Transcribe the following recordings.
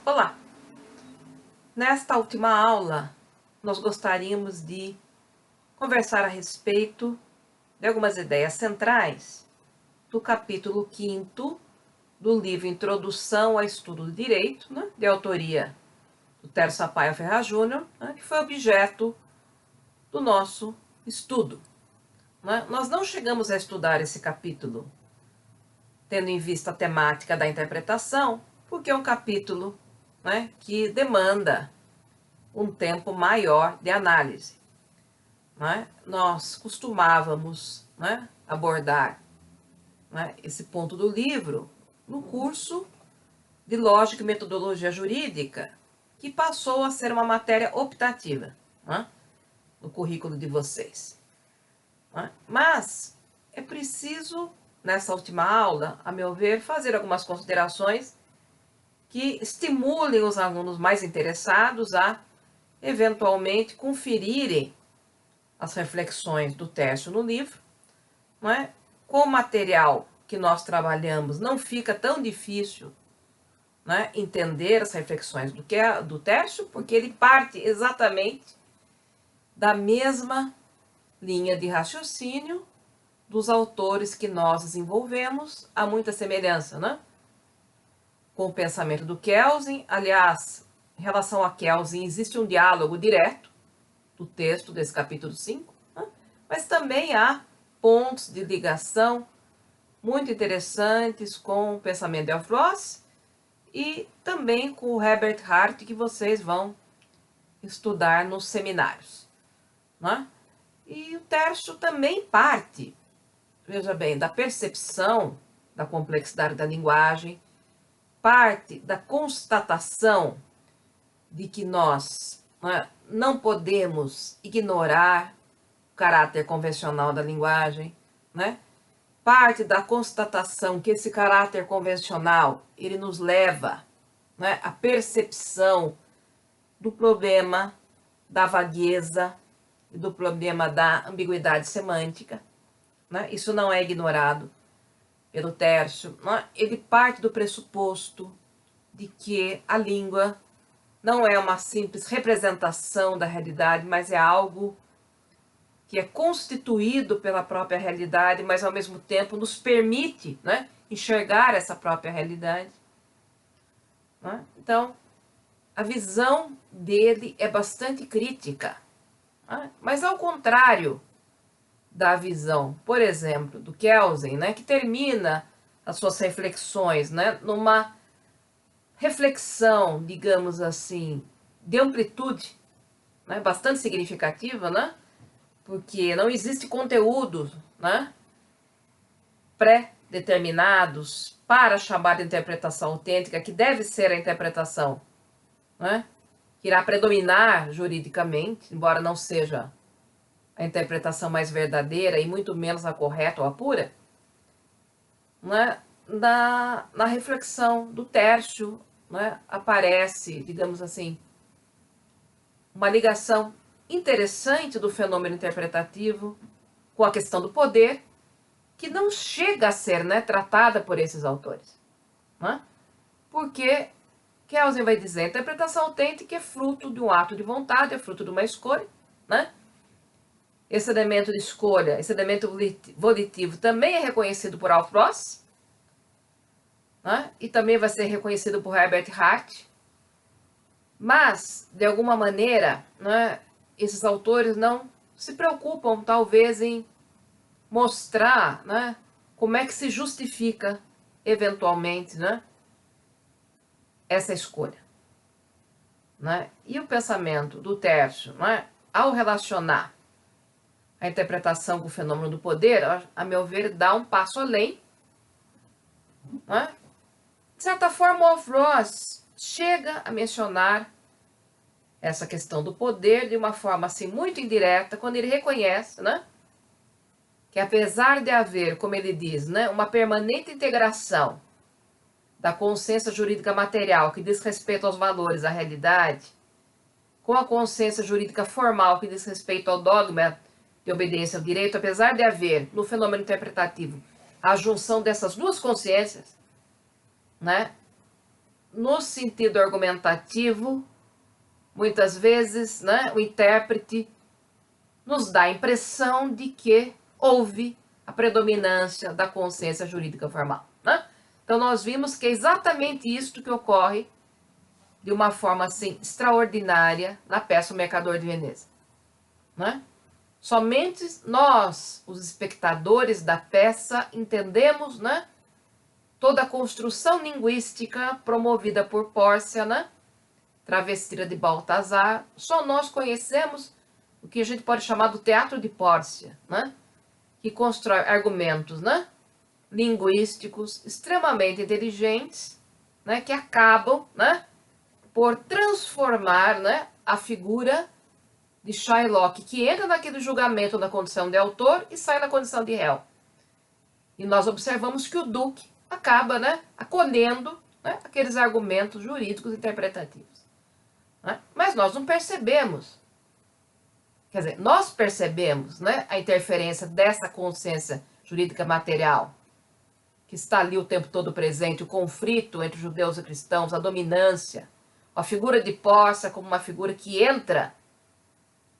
Olá! Nesta última aula, nós gostaríamos de conversar a respeito de algumas ideias centrais do capítulo 5º do livro Introdução ao Estudo do Direito, de autoria do Tércio Sampaio Ferraz Júnior, que foi objeto do nosso estudo. Nós não chegamos a estudar esse capítulo tendo em vista a temática da interpretação, porque é um capítulo que demanda um tempo maior de análise. Nós costumávamos abordar esse ponto do livro no curso de Lógica e Metodologia Jurídica, que passou a ser uma matéria optativa no currículo de vocês. Mas é preciso, nessa última aula, a meu ver, fazer algumas considerações que estimulem os alunos mais interessados a, eventualmente, conferirem as reflexões do Tércio no livro. Com o material que nós trabalhamos, não fica tão difícil entender as reflexões do Tércio, porque ele parte exatamente da mesma linha de raciocínio dos autores que nós desenvolvemos. Há muita semelhança com o pensamento do Kelsen. Aliás, em relação a Kelsen, existe um diálogo direto do texto desse capítulo 5, mas também há pontos de ligação muito interessantes com o pensamento de Alfrost e também com o Herbert Hart, que vocês vão estudar nos seminários. E o Tércio também parte, veja bem, da percepção da complexidade da linguagem, parte da constatação de que nós não podemos ignorar o caráter convencional da linguagem, parte da constatação que esse caráter convencional ele nos leva à percepção do problema da vagueza e do problema da ambiguidade semântica. Isso não é ignorado pelo Tércio. Ele parte do pressuposto de que a língua não é uma simples representação da realidade, mas é algo que é constituído pela própria realidade, mas ao mesmo tempo nos permite enxergar essa própria realidade. Então, a visão dele é bastante crítica. Mas ao contrário da visão, por exemplo, do Kelsen, que termina as suas reflexões numa reflexão, digamos assim, de amplitude bastante significativa, porque não existe conteúdo pré-determinados para a chamada interpretação autêntica, que deve ser a interpretação que irá predominar juridicamente, embora não seja a interpretação mais verdadeira e muito menos a correta ou a pura. Na reflexão do Tércio aparece, digamos assim, uma ligação interessante do fenômeno interpretativo com a questão do poder, que não chega a ser tratada por esses autores. Porque Kelsen vai dizer, a interpretação autêntica é fruto de um ato de vontade, é fruto de uma escolha. Esse elemento de escolha, esse elemento volitivo também é reconhecido por Alf Ross, e também vai ser reconhecido por Herbert Hart. Mas, de alguma maneira, esses autores não se preocupam, talvez, em mostrar como é que se justifica, eventualmente, essa escolha. E o pensamento do Tércio, ao relacionar a interpretação com o fenômeno do poder, a meu ver, dá um passo além. De certa forma, o Alfrost chega a mencionar essa questão do poder de uma forma assim muito indireta, quando ele reconhece que apesar de haver, como ele diz, uma permanente integração da consciência jurídica material que diz respeito aos valores, à realidade, com a consciência jurídica formal que diz respeito ao dogma de obediência ao direito, apesar de haver no fenômeno interpretativo a junção dessas duas consciências, no sentido argumentativo, muitas vezes, né, o intérprete nos dá a impressão de que houve a predominância da consciência jurídica formal, né? Então, nós vimos que é exatamente isso que ocorre de uma forma assim extraordinária na peça O Mercador de Veneza, né? Somente nós, os espectadores da peça, entendemos, né, toda a construção linguística promovida por Pórcia, né, travestida de Baltazar. Só nós conhecemos o que a gente pode chamar do teatro de Pórcia, né, que constrói argumentos, né, linguísticos extremamente inteligentes, né, que acabam, né, por transformar, né, a figura de Shylock, que entra naquele julgamento na condição de autor e sai na condição de réu. E nós observamos que o Duque acaba, né, acolhendo, né, aqueles argumentos jurídicos interpretativos, né? Mas nós não percebemos, quer dizer, nós percebemos, né, a interferência dessa consciência jurídica material, que está ali o tempo todo presente, o conflito entre judeus e cristãos, a dominância, a figura de Pórcia como uma figura que entra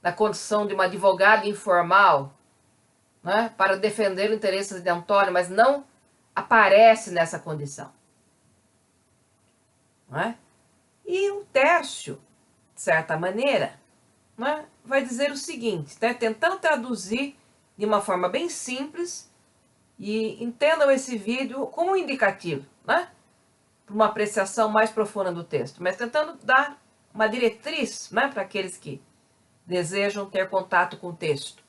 na condição de uma advogada informal, né, para defender os interesses de Antônio, mas não aparece nessa condição, né? E o Tércio, de certa maneira, né, vai dizer o seguinte, né, tentando traduzir de uma forma bem simples, e entendam esse vídeo como um indicativo, né, para uma apreciação mais profunda do texto, mas tentando dar uma diretriz, né, para aqueles que desejam ter contato com o texto,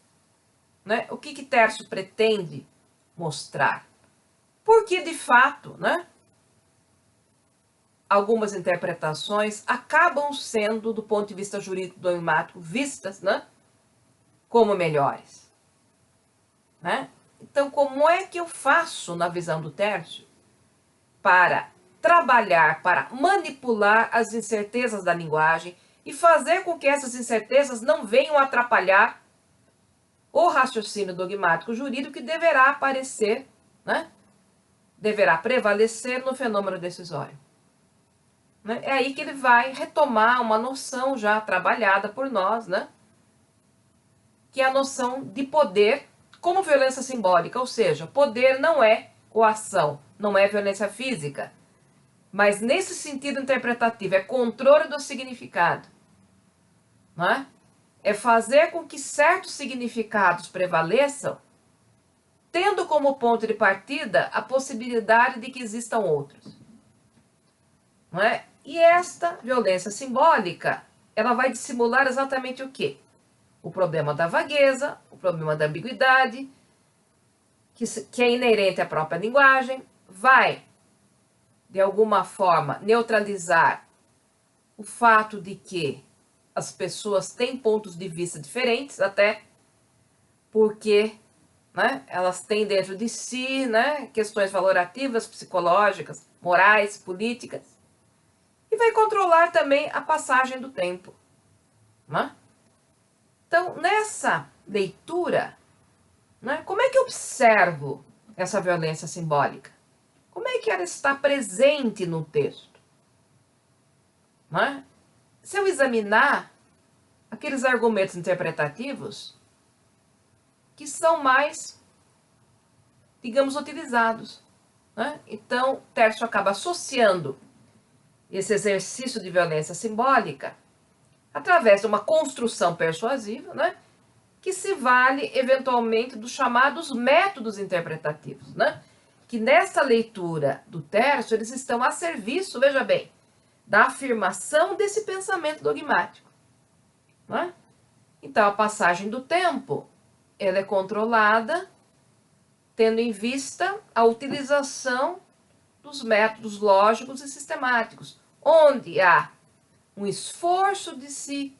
né? O que Tércio pretende mostrar? Porque, de fato, né, algumas interpretações acabam sendo, do ponto de vista jurídico dogmático, vistas, né, como melhores, né? Então, como é que eu faço, na visão do Tércio, para trabalhar, para manipular as incertezas da linguagem e fazer com que essas incertezas não venham atrapalhar o raciocínio dogmático jurídico que deverá aparecer, né, deverá prevalecer no fenômeno decisório, né? É aí que ele vai retomar uma noção já trabalhada por nós, né, que é a noção de poder como violência simbólica, ou seja, poder não é coação, não é violência física, mas nesse sentido interpretativo, é controle do significado, né? É fazer com que certos significados prevaleçam, tendo como ponto de partida a possibilidade de que existam outros, não é? E esta violência simbólica, ela vai dissimular exatamente o quê? O problema da vagueza, o problema da ambiguidade, que é inerente à própria linguagem, vai, de alguma forma, neutralizar o fato de que as pessoas têm pontos de vista diferentes, até porque, né, elas têm dentro de si, né, questões valorativas, psicológicas, morais, políticas, e vai controlar também a passagem do tempo, né? Então, nessa leitura, né, como é que eu observo essa violência simbólica? Como é que ela está presente no texto, né? Se eu examinar aqueles argumentos interpretativos que são mais, digamos, utilizados, né? Então, Tércio acaba associando esse exercício de violência simbólica através de uma construção persuasiva, né, que se vale eventualmente dos chamados métodos interpretativos, né, que nessa leitura do Tércio eles estão a serviço, veja bem, da afirmação desse pensamento dogmático, né? Então, a passagem do tempo, ela é controlada tendo em vista a utilização dos métodos lógicos e sistemáticos, onde há um esforço de se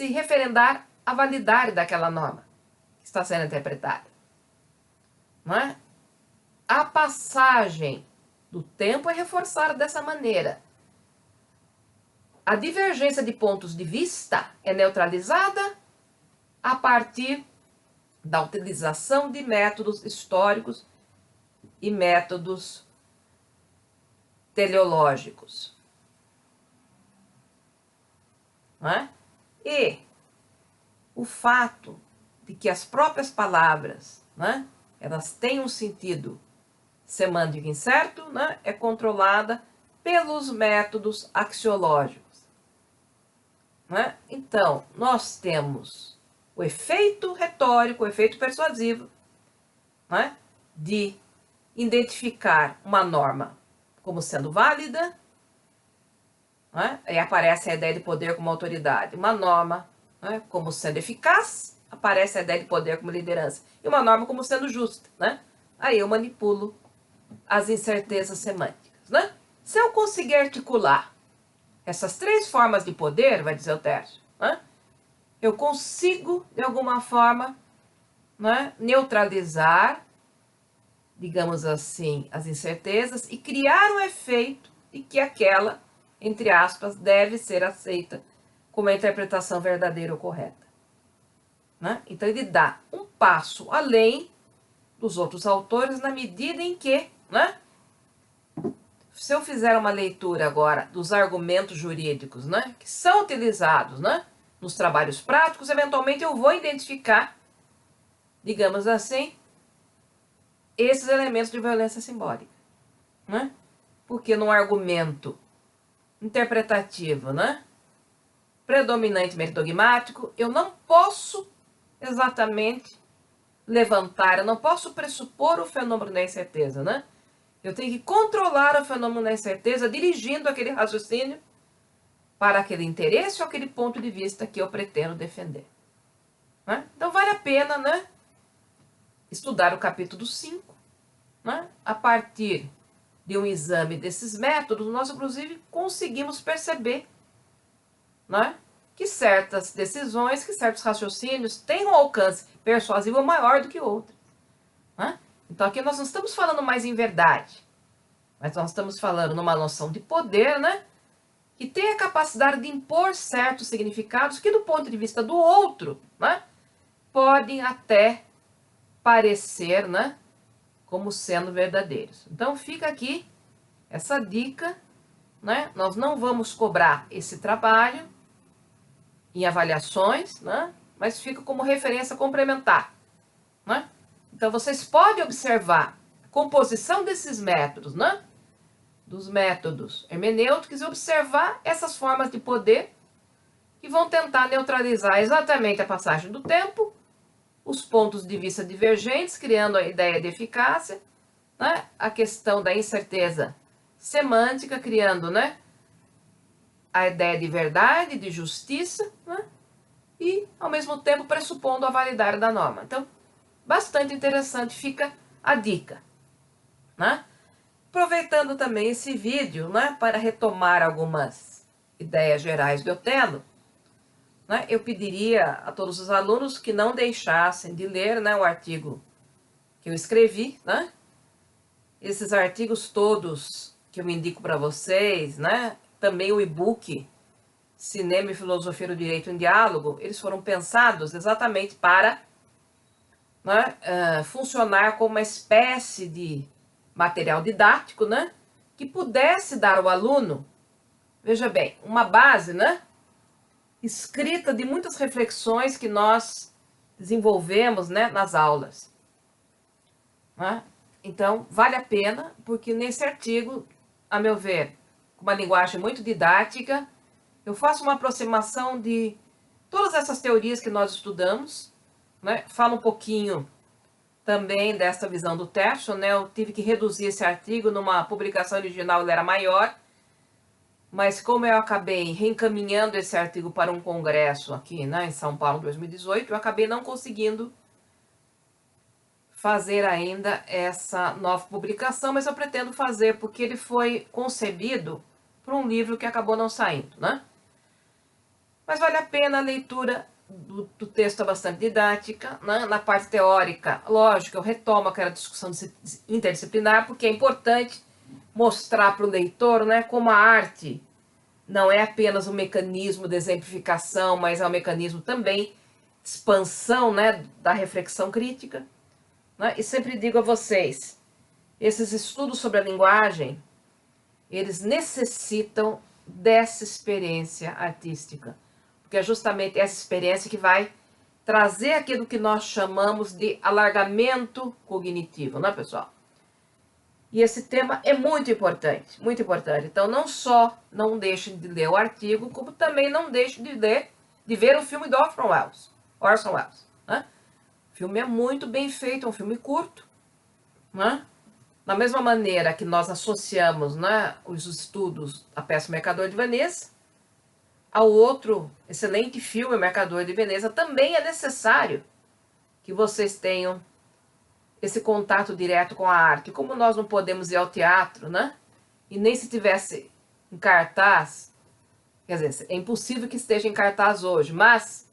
referendar a validade daquela norma que está sendo interpretada, não é? A passagem do tempo é reforçada dessa maneira. A divergência de pontos de vista é neutralizada a partir da utilização de métodos históricos e métodos teleológicos. Não é? E o fato de que as próprias palavras, né, elas têm um sentido semântico incerto, né, é controlada pelos métodos axiológicos. Né? Então, nós temos o efeito retórico, o efeito persuasivo, né, de identificar uma norma como sendo válida, né, e aparece a ideia de poder como autoridade. Uma norma, né, como sendo eficaz, aparece a ideia de poder como liderança. E uma norma como sendo justa. Né? Aí eu manipulo as incertezas semânticas. Né? Se eu conseguir articular essas três formas de poder, vai dizer o Tércio, né, eu consigo, de alguma forma, né, neutralizar, digamos assim, as incertezas e criar um efeito de que aquela, entre aspas, deve ser aceita como a interpretação verdadeira ou correta. Né? Então ele dá um passo além dos outros autores na medida em que, né, se eu fizer uma leitura agora dos argumentos jurídicos, né, que são utilizados, né, nos trabalhos práticos, eventualmente eu vou identificar, digamos assim, esses elementos de violência simbólica. Né? Porque num argumento interpretativo, né, predominantemente dogmático, eu não posso exatamente levantar, eu não posso pressupor o fenômeno da incerteza, né? Eu tenho que controlar o fenômeno da incerteza, dirigindo aquele raciocínio para aquele interesse ou aquele ponto de vista que eu pretendo defender. Né? Então vale a pena, né, estudar o capítulo 5, né? A partir de um exame desses métodos, nós inclusive conseguimos perceber, né, que certas decisões, que certos raciocínios têm um alcance persuasivo maior do que outros. Né? Então aqui nós não estamos falando mais em verdade, mas nós estamos falando numa noção de poder, né, que tem a capacidade de impor certos significados que, do ponto de vista do outro, né, podem até parecer, né, como sendo verdadeiros. Então fica aqui essa dica, né? Nós não vamos cobrar esse trabalho em avaliações, né, mas fica como referência complementar. Né? Então vocês podem observar a composição desses métodos, né, dos métodos hermenêuticos, e observar essas formas de poder que vão tentar neutralizar exatamente a passagem do tempo, os pontos de vista divergentes, criando a ideia de eficácia, né, a questão da incerteza semântica, criando, né, a ideia de verdade, de justiça, né, e, ao mesmo tempo, pressupondo a validade da norma. Então, bastante interessante fica a dica. Né? Aproveitando também esse vídeo, né, para retomar algumas ideias gerais de Otelo, né, eu pediria a todos os alunos que não deixassem de ler, né, o artigo que eu escrevi. Né? Esses artigos todos que eu indico para vocês, né, também o e-book Cinema e Filosofia do Direito em Diálogo, eles foram pensados exatamente para, né, funcionar como uma espécie de material didático, né, que pudesse dar ao aluno, veja bem, uma base, né, escrita de muitas reflexões que nós desenvolvemos, né, nas aulas. Né? Então, vale a pena, porque nesse artigo, a meu ver, com uma linguagem muito didática, eu faço uma aproximação de todas essas teorias que nós estudamos, né? Falo um pouquinho também dessa visão do Tércio, né? Eu tive que reduzir esse artigo, numa publicação original ele era maior, mas como eu acabei reencaminhando esse artigo para um congresso aqui, né, em São Paulo, em 2018, eu acabei não conseguindo fazer ainda essa nova publicação, mas eu pretendo fazer, porque ele foi concebido para um livro que acabou não saindo, né? Mas vale a pena a leitura do texto, é bastante didática, né? Na parte teórica, lógico, eu retomo aquela discussão interdisciplinar, porque é importante mostrar para o leitor, né, como a arte não é apenas um mecanismo de exemplificação, mas é um mecanismo também de expansão, né, da reflexão crítica. Né? E sempre digo a vocês, esses estudos sobre a linguagem, eles necessitam dessa experiência artística, porque é justamente essa experiência que vai trazer aquilo que nós chamamos de alargamento cognitivo, né, pessoal? E esse tema é muito importante, muito importante. Então, não só não deixe de ler o artigo, como também não deixe de ver o filme do Orson Welles. Né? O filme é muito bem feito, é um filme curto. Né? Da mesma maneira que nós associamos, né, os estudos da peça Mercador de Veneza ao outro excelente filme, Mercador de Veneza, também é necessário que vocês tenham esse contato direto com a arte. Como nós não podemos ir ao teatro, né? E nem se tivesse em cartaz, quer dizer, é impossível que esteja em cartaz hoje, mas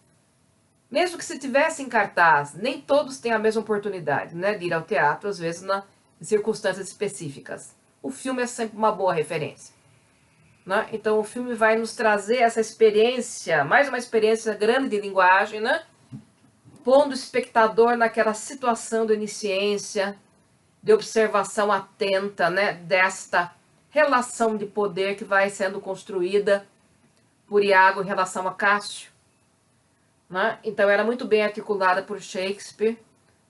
mesmo que se tivesse em cartaz, nem todos têm a mesma oportunidade, né, de ir ao teatro, às vezes em circunstâncias específicas. O filme é sempre uma boa referência. Né? Então o filme vai nos trazer essa experiência, mais uma experiência grande de linguagem, né? Pondo o espectador naquela situação de onisciência, de observação atenta, né, desta relação de poder que vai sendo construída por Iago em relação a Cássio. Né? Então, era muito bem articulada por Shakespeare.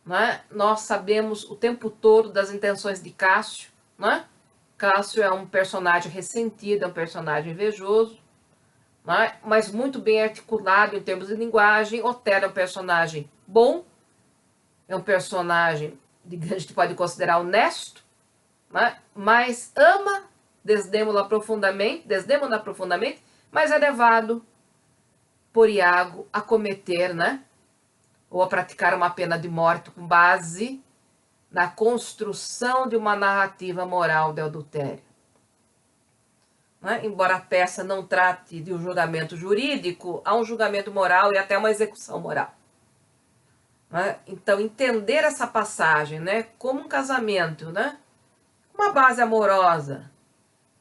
Né? Nós sabemos o tempo todo das intenções de Cássio. Né? Cássio é um personagem ressentido, é um personagem invejoso, né? Mas muito bem articulado em termos de linguagem. Otelo é um personagem bom, é um personagem, a gente pode considerar honesto, né? Mas ama Desdémona profundamente, mas é levado por Iago a cometer, né? Ou a praticar uma pena de morte com base na construção de uma narrativa moral de adultério. Né? Embora a peça não trate de um julgamento jurídico, há um julgamento moral e até uma execução moral. Né? Então, entender essa passagem, né, como um casamento, né, uma base amorosa,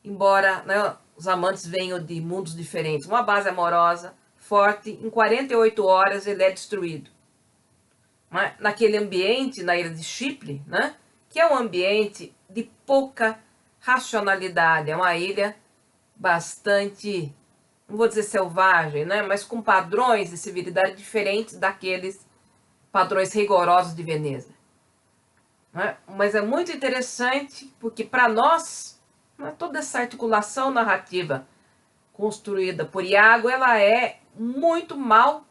embora, né, os amantes venham de mundos diferentes, uma base amorosa, forte, em 48 horas ele é destruído. Né? Naquele ambiente, na ilha de Chipre, né, que é um ambiente de pouca racionalidade, é uma ilha bastante, não vou dizer selvagem, né, mas com padrões de civilidade diferentes daqueles padrões rigorosos de Veneza. Né? Mas é muito interessante porque para nós, né, toda essa articulação narrativa construída por Iago, ela é muito mal,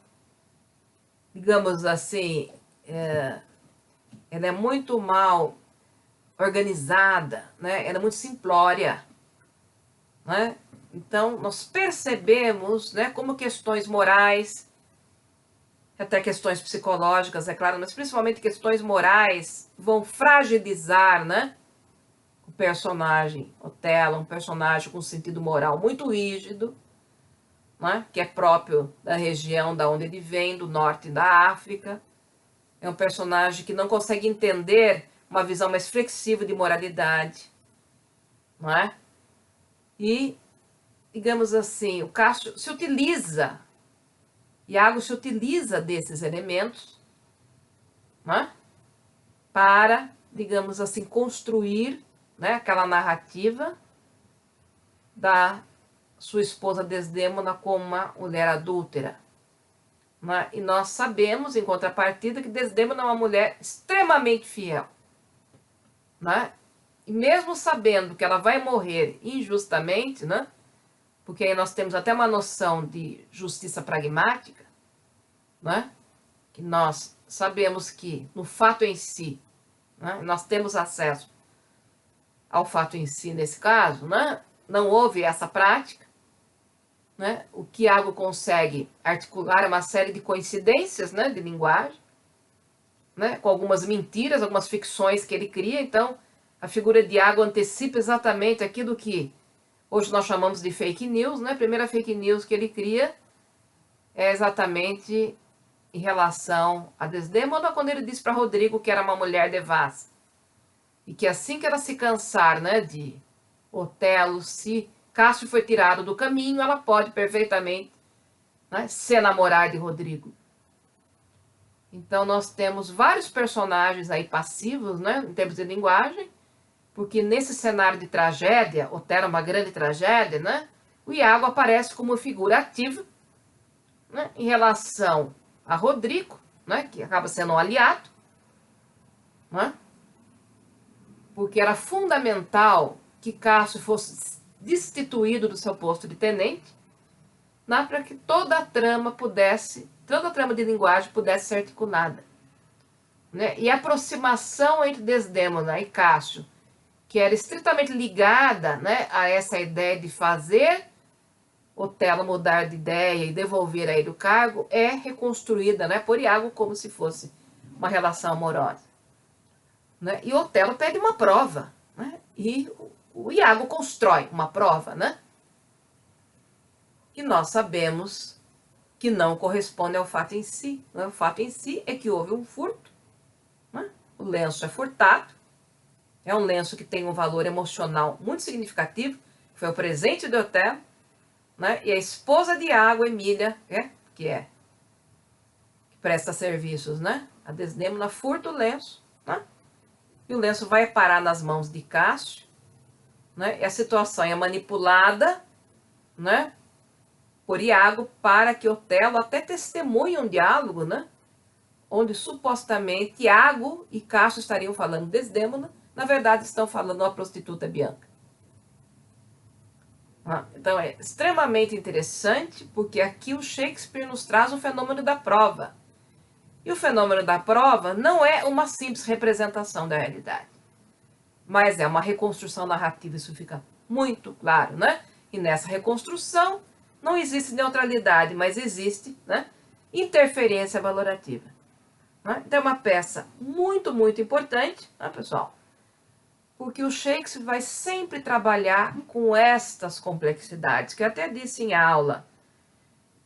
digamos assim, ela é muito mal organizada, né? Ela é muito simplória. Né? Então, nós percebemos, né, como questões morais, até questões psicológicas, é claro, mas principalmente questões morais, vão fragilizar, né, o personagem Otelo, um personagem com sentido moral muito rígido, né, que é próprio da região da onde ele vem, do norte da África. É um personagem que não consegue entender uma visão mais flexível de moralidade. Não é? E, digamos assim, o Cássio se utiliza, Iago se utiliza desses elementos, né, para, digamos assim, construir, né, aquela narrativa da sua esposa Desdémona como uma mulher adúltera. Né? E nós sabemos, em contrapartida, que Desdémona é uma mulher extremamente fiel. Né? E mesmo sabendo que ela vai morrer injustamente, né? Porque aí nós temos até uma noção de justiça pragmática, né? Que nós sabemos que no fato em si, né, nós temos acesso ao fato em si nesse caso, né? Não houve essa prática, né? O que Iago consegue articular é uma série de coincidências, né, de linguagem, né, com algumas mentiras, algumas ficções que ele cria. Então, a figura de Iago antecipa exatamente aquilo que hoje nós chamamos de fake news, né? A primeira fake news que ele cria é exatamente em relação a Desdémona, quando ele diz para Rodrigo que era uma mulher devassa. E que assim que ela se cansar, né, de Otelo, se Cássio foi tirado do caminho, ela pode perfeitamente, né, se enamorar de Rodrigo. Então nós temos vários personagens aí passivos, né, em termos de linguagem, Porque nesse cenário de tragédia, Otelo é uma grande tragédia, né? O Iago aparece como figura ativa, né, em relação a Rodrigo, né, que acaba sendo um aliado, né, porque era fundamental que Cássio fosse destituído do seu posto de tenente, né, para que toda a trama de linguagem pudesse ser articulada. Né? E a aproximação entre Desdémona e Cássio, que era estritamente ligada, né, a essa ideia de fazer Otelo mudar de ideia e devolver a ele o cargo, é reconstruída, né, por Iago como se fosse uma relação amorosa. Né? E Otelo pede uma prova, né? E o Iago constrói uma prova, né? Que nós sabemos que não corresponde ao fato em si. Né? O fato em si é que houve um furto, né? O lenço é furtado, é um lenço que tem um valor emocional muito significativo, foi o presente de Otelo, né? E a esposa de Iago, Emília, que presta serviços, né? A Desdémona furta o lenço, né? E o lenço vai parar nas mãos de Cássio, né? E a situação é manipulada, né, por Iago para que Otelo até testemunhe um diálogo, né? Onde supostamente Iago e Cássio estariam falando Desdémona, na verdade estão falando a prostituta Bianca. Então é extremamente interessante, porque aqui o Shakespeare nos traz o fenômeno da prova. E o fenômeno da prova não é uma simples representação da realidade, mas é uma reconstrução narrativa, isso fica muito claro, né? E nessa reconstrução não existe neutralidade, mas existe, né, interferência valorativa. Né? Então é uma peça muito, muito importante, né, pessoal? Porque o Shakespeare vai sempre trabalhar com estas complexidades, que eu até disse em aula,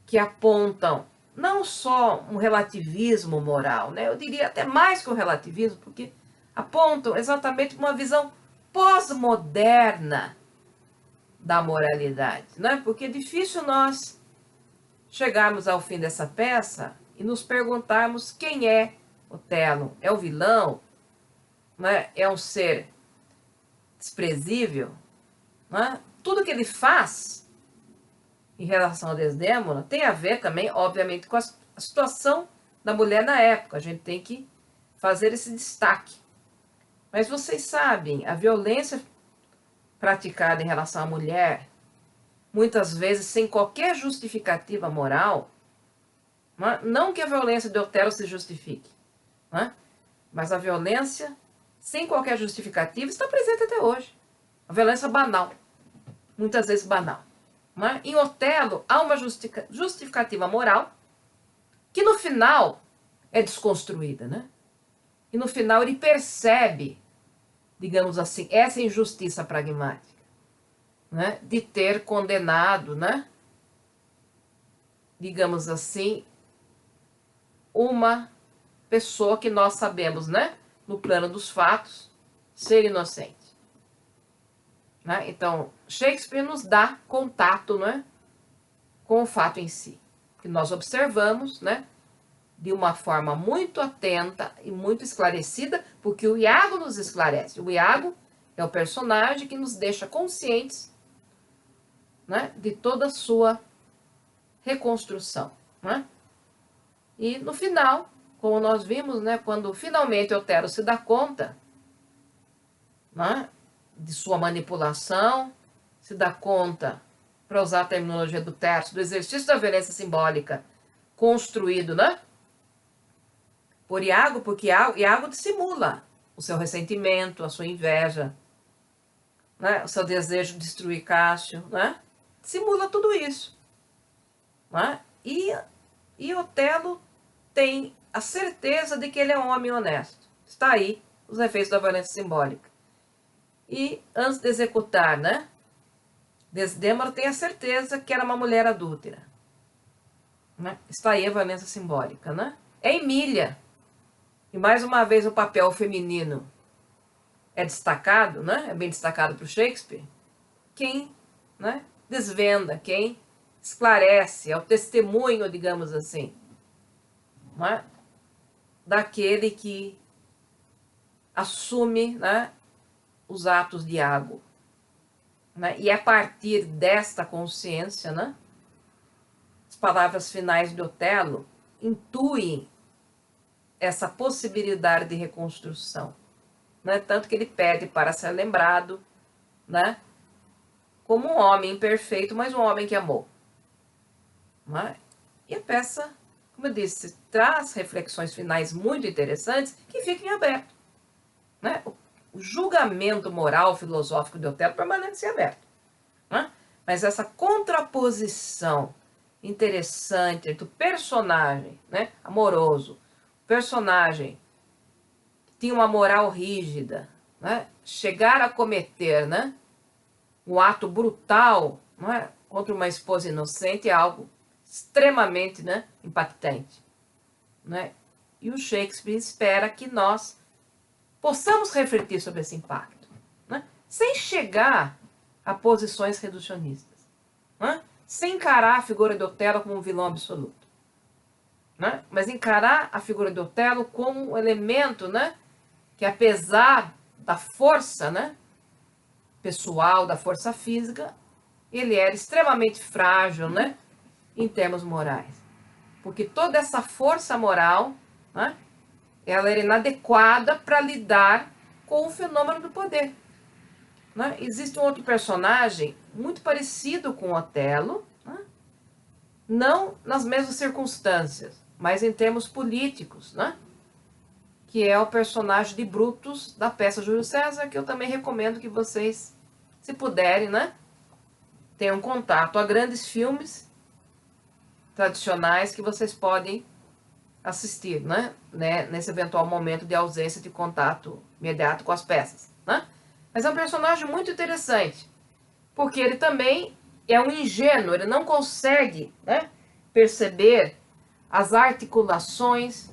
que apontam não só um relativismo moral, né? Eu diria até mais que um relativismo, porque apontam exatamente uma visão pós-moderna da moralidade, né? Porque é difícil nós chegarmos ao fim dessa peça e nos perguntarmos quem é Otelo. É o vilão? Né? É um ser desprezível? Né? Tudo que ele faz em relação a Desdémona tem a ver também, obviamente, com a situação da mulher na época. A gente tem que fazer esse destaque. Mas vocês sabem, a violência praticada em relação à mulher, muitas vezes sem qualquer justificativa moral, não que a violência de Otelo se justifique, mas a violência sem qualquer justificativa está presente até hoje. A violência banal, muitas vezes banal. Em Otelo há uma justificativa moral que no final é desconstruída, né? E no final ele percebe, digamos assim, essa injustiça pragmática, né? De ter condenado, né, digamos assim, uma pessoa que nós sabemos, né, no plano dos fatos, ser inocente. Né? Então, Shakespeare nos dá contato, né, com o fato em si, que nós observamos, né, de uma forma muito atenta e muito esclarecida, porque o Iago nos esclarece. O Iago é o personagem que nos deixa conscientes, né, de toda a sua reconstrução. Né? E no final, como nós vimos, né, quando finalmente Otelo se dá conta, né, de sua manipulação, se dá conta, para usar a terminologia do Terço, do exercício da violência simbólica construído, né, por Iago, porque Iago dissimula o seu ressentimento, a sua inveja, né, o seu desejo de destruir Cássio, né, dissimula tudo isso. Né, e Otelo tem a certeza de que ele é um homem honesto. Está aí os efeitos da violência simbólica. E antes de executar, né, Desdémona tem a certeza que era uma mulher adúltera. Né? Está aí a violência simbólica. Né? É Emília. E mais uma vez o papel feminino é destacado, né? É bem destacado para o Shakespeare. Quem, né, desvenda, quem esclarece, é o testemunho, digamos assim, né, daquele que assume, né, os atos de Iago. Né? E a partir desta consciência, né, as palavras finais de Otelo intuem essa possibilidade de reconstrução. Né? Tanto que ele pede para ser lembrado, né, como um homem imperfeito, mas um homem que amou. Né? E a peça, como eu disse, traz reflexões finais muito interessantes que ficam em aberto. Né? O julgamento moral filosófico de Otelo permanece aberto. Né? Mas essa contraposição interessante entre o personagem, né, amoroso, personagem que tinha uma moral rígida, né, chegar a cometer, né, um ato brutal, né, contra uma esposa inocente é algo extremamente, né, impactante. Né? E o Shakespeare espera que nós possamos refletir sobre esse impacto, né, sem chegar a posições reducionistas, né, sem encarar a figura de Otelo como um vilão absoluto. Né? Mas encarar a figura de Otelo como um elemento, né, que apesar da força, né, pessoal, da força física, ele era extremamente frágil, né, em termos morais. Porque toda essa força moral, né, ela era inadequada para lidar com o fenômeno do poder. Né? Existe um outro personagem muito parecido com Otelo, né? Não nas mesmas circunstâncias, mas em termos políticos, né? Que é o personagem de Brutus da peça Júlio César, que eu também recomendo que vocês, se puderem, né, tenham contato. Há grandes filmes tradicionais que vocês podem assistir, né, nesse eventual momento de ausência de contato imediato com as peças. Né? Mas é um personagem muito interessante, porque ele também é um ingênuo, ele não consegue, né, perceber as articulações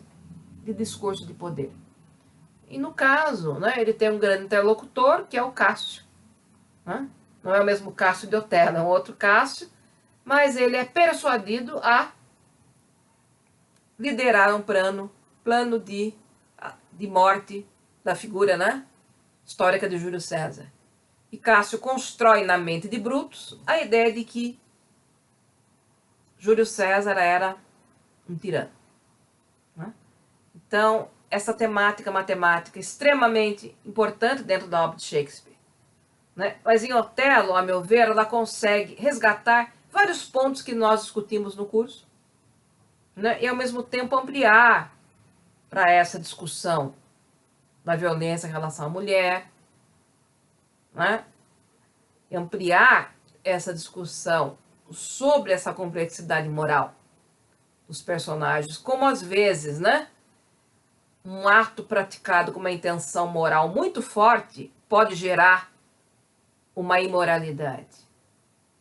de discurso de poder. E no caso, né, ele tem um grande interlocutor, que é o Cássio. Né? Não é o mesmo Cássio de Otelo, é um outro Cássio, mas ele é persuadido a liderar um plano de morte da figura, né, histórica de Júlio César. E Cássio constrói na mente de Brutus a ideia de que Júlio César era um tirano. Né? Então, essa temática matemática é extremamente importante dentro da obra de Shakespeare. Né? Mas em Otelo, a meu ver, ela consegue resgatar vários pontos que nós discutimos no curso, né? E ao mesmo tempo ampliar para essa discussão da violência em relação à mulher, né? E ampliar essa discussão sobre essa complexidade moral dos personagens, como às vezes, né, um ato praticado com uma intenção moral muito forte pode gerar uma imoralidade,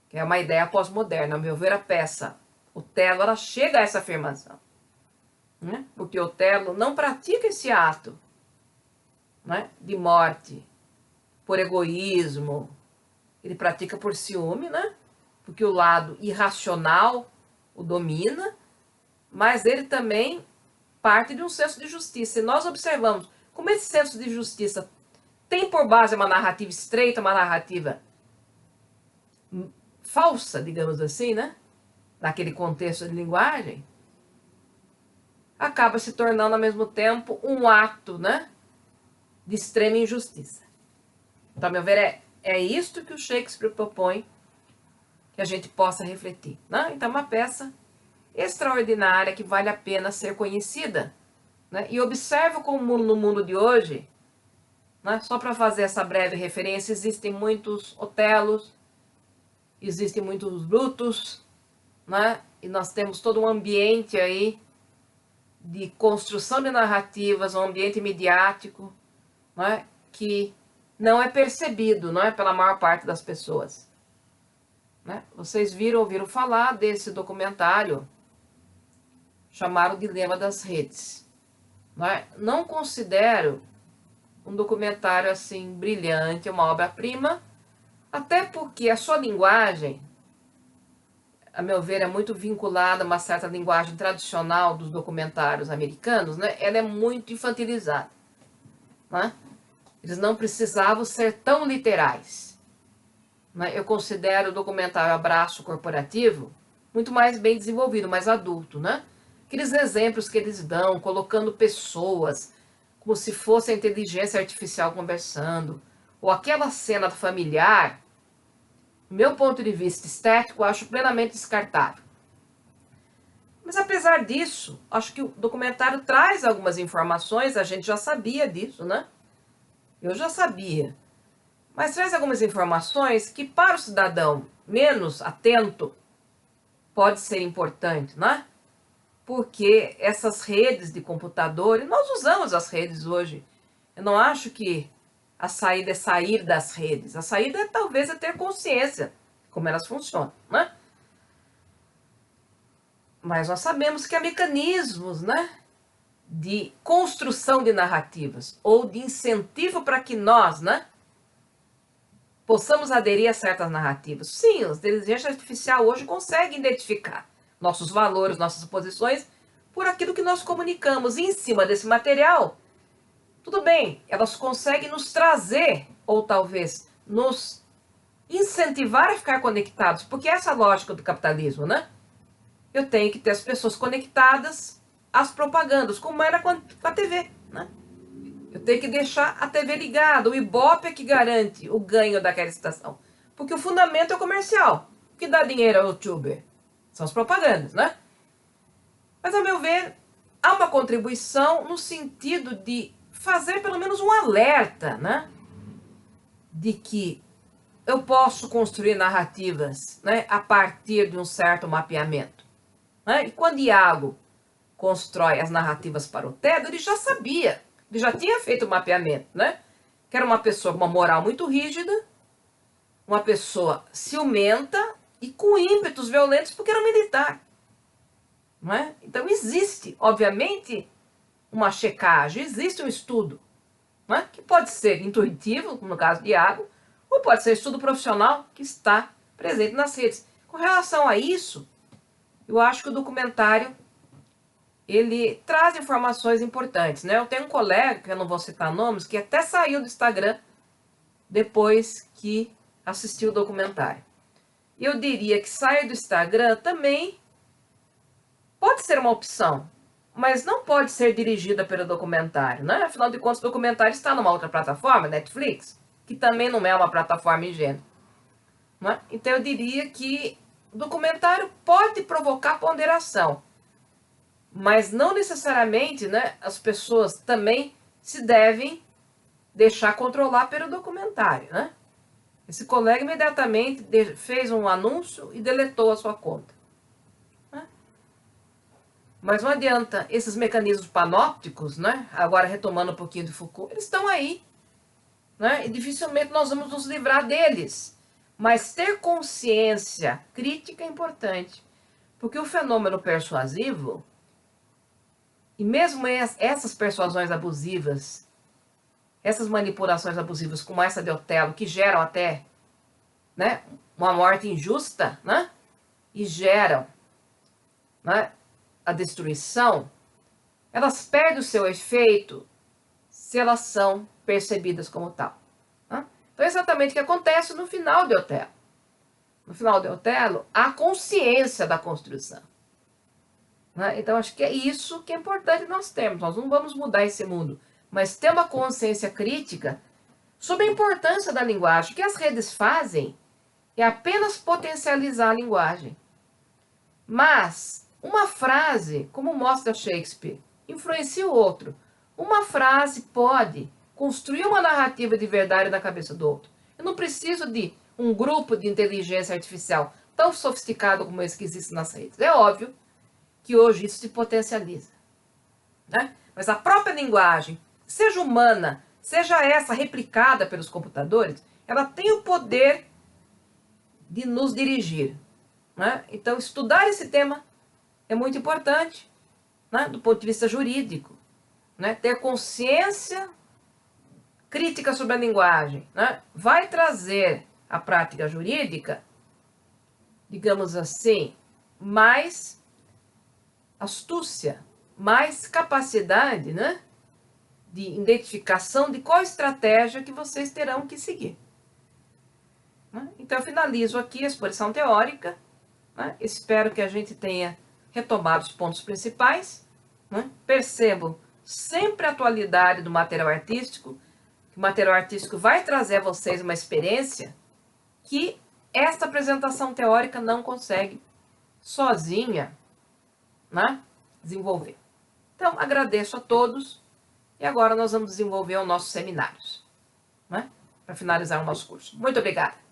que é uma ideia pós-moderna. A meu ver, a peça Otelo, ela chega a essa afirmação, né? Porque Otelo não pratica esse ato, né, de morte por egoísmo, ele pratica por ciúme, né? Porque o lado irracional o domina, mas ele também parte de um senso de justiça. E nós observamos como esse senso de justiça tem por base uma narrativa estreita, uma narrativa falsa, digamos assim, né? Naquele contexto de linguagem, acaba se tornando ao mesmo tempo um ato, né, de extrema injustiça. Então, a meu ver, é isto que o Shakespeare propõe que a gente possa refletir. Né? Então, uma peça extraordinária que vale a pena ser conhecida. Né? E observe como no mundo de hoje, né, só para fazer essa breve referência, existem muitos Otelos, existem muitos Brutus, né? E nós temos todo um ambiente aí de construção de narrativas, um ambiente midiático, né, que não é percebido, não é, pela maior parte das pessoas. Né? Vocês ouviram falar desse documentário chamado Dilema das Redes. Né? Não considero um documentário assim brilhante, uma obra-prima, até porque a sua linguagem, a meu ver, é muito vinculada a uma certa linguagem tradicional dos documentários americanos, né? Ela é muito infantilizada. Né? Eles não precisavam ser tão literais, né? Eu considero o documentário Abraço Corporativo muito mais bem desenvolvido, mais adulto, né? Aqueles exemplos que eles dão, colocando pessoas como se fosse a inteligência artificial conversando, ou aquela cena familiar, do meu ponto de vista estético, eu acho plenamente descartável. Mas apesar disso, acho que o documentário traz algumas informações, a gente já sabia disso, né? Eu já sabia. Mas traz algumas informações que para o cidadão menos atento pode ser importante, né? Porque essas redes de computadores, nós usamos as redes hoje. Eu não acho que a saída é sair das redes. A saída é talvez é ter consciência de como elas funcionam, né? Mas nós sabemos que há mecanismos, né, de construção de narrativas ou de incentivo para que nós, né, possamos aderir a certas narrativas. Sim, a inteligência artificial hoje consegue identificar nossos valores, nossas posições por aquilo que nós comunicamos. E em cima desse material, tudo bem, elas conseguem nos trazer, ou talvez nos incentivar a ficar conectados, porque essa é a lógica do capitalismo, né? Eu tenho que ter as pessoas conectadas às propagandas, como era com a TV, né? Eu tenho que deixar a TV ligada, o Ibope é que garante o ganho daquela estação. Porque o fundamento é o comercial. O que dá dinheiro ao youtuber são as propagandas, né? Mas, a meu ver, há uma contribuição no sentido de fazer pelo menos um alerta, né? De que eu posso construir narrativas, né, a partir de um certo mapeamento, né? E quando Iago constrói as narrativas para o Tedo, ele já sabia, ele já tinha feito o mapeamento, né? Que era uma pessoa com uma moral muito rígida, uma pessoa ciumenta e com ímpetos violentos porque era militar, não é? Então existe, obviamente, uma checagem, existe um estudo, não é? Que pode ser intuitivo, como no caso de Iago, ou pode ser estudo profissional que está presente nas redes. Com relação a isso, eu acho que o documentário ele traz informações importantes, né? Eu tenho um colega, que eu não vou citar nomes, que até saiu do Instagram depois que assistiu o documentário. Eu diria que sair do Instagram também pode ser uma opção, mas não pode ser dirigida pelo documentário, né? Afinal de contas, o documentário está numa outra plataforma, Netflix, que também não é uma plataforma ingênua, né? Então eu diria que o documentário pode provocar ponderação, mas não necessariamente, né, as pessoas também se devem deixar controlar pelo documentário, né? Esse colega imediatamente fez um anúncio e deletou a sua conta, né? Mas não adianta, esses mecanismos panópticos, né, agora retomando um pouquinho de Foucault, eles estão aí, né? E dificilmente nós vamos nos livrar deles. Mas ter consciência crítica é importante, porque o fenômeno persuasivo, e mesmo essas persuasões abusivas, essas manipulações abusivas como essa de Otelo, que geram até, né, uma morte injusta, né, e geram, né, a destruição, elas perdem o seu efeito se elas são percebidas como tal, né? Então é exatamente o que acontece no final de Otelo. No final de Otelo, há consciência da construção, né? Então acho que é isso que é importante nós termos. Nós não vamos mudar esse mundo, mas ter uma consciência crítica sobre a importância da linguagem. O que as redes fazem é apenas potencializar a linguagem. Mas uma frase, como mostra Shakespeare, influencia o outro. Uma frase pode construir uma narrativa de verdade na cabeça do outro. Eu não preciso de um grupo de inteligência artificial tão sofisticado como esse que existe nas redes. É óbvio que hoje isso se potencializa, né? Mas a própria linguagem, seja humana, seja essa replicada pelos computadores, ela tem o poder de nos dirigir, né? Então, estudar esse tema é muito importante, né, do ponto de vista jurídico, né? Ter consciência crítica sobre a linguagem, né, vai trazer a prática jurídica, digamos assim, mais astúcia, mais capacidade, né, de identificação de qual estratégia que vocês terão que seguir. Então, eu finalizo aqui a exposição teórica. Espero que a gente tenha retomado os pontos principais. Percebo sempre a atualidade do material artístico. O material artístico vai trazer a vocês uma experiência que esta apresentação teórica não consegue sozinha desenvolver. Então, agradeço a todos e agora nós vamos desenvolver os nossos seminários, para finalizar o nosso curso. Muito obrigada!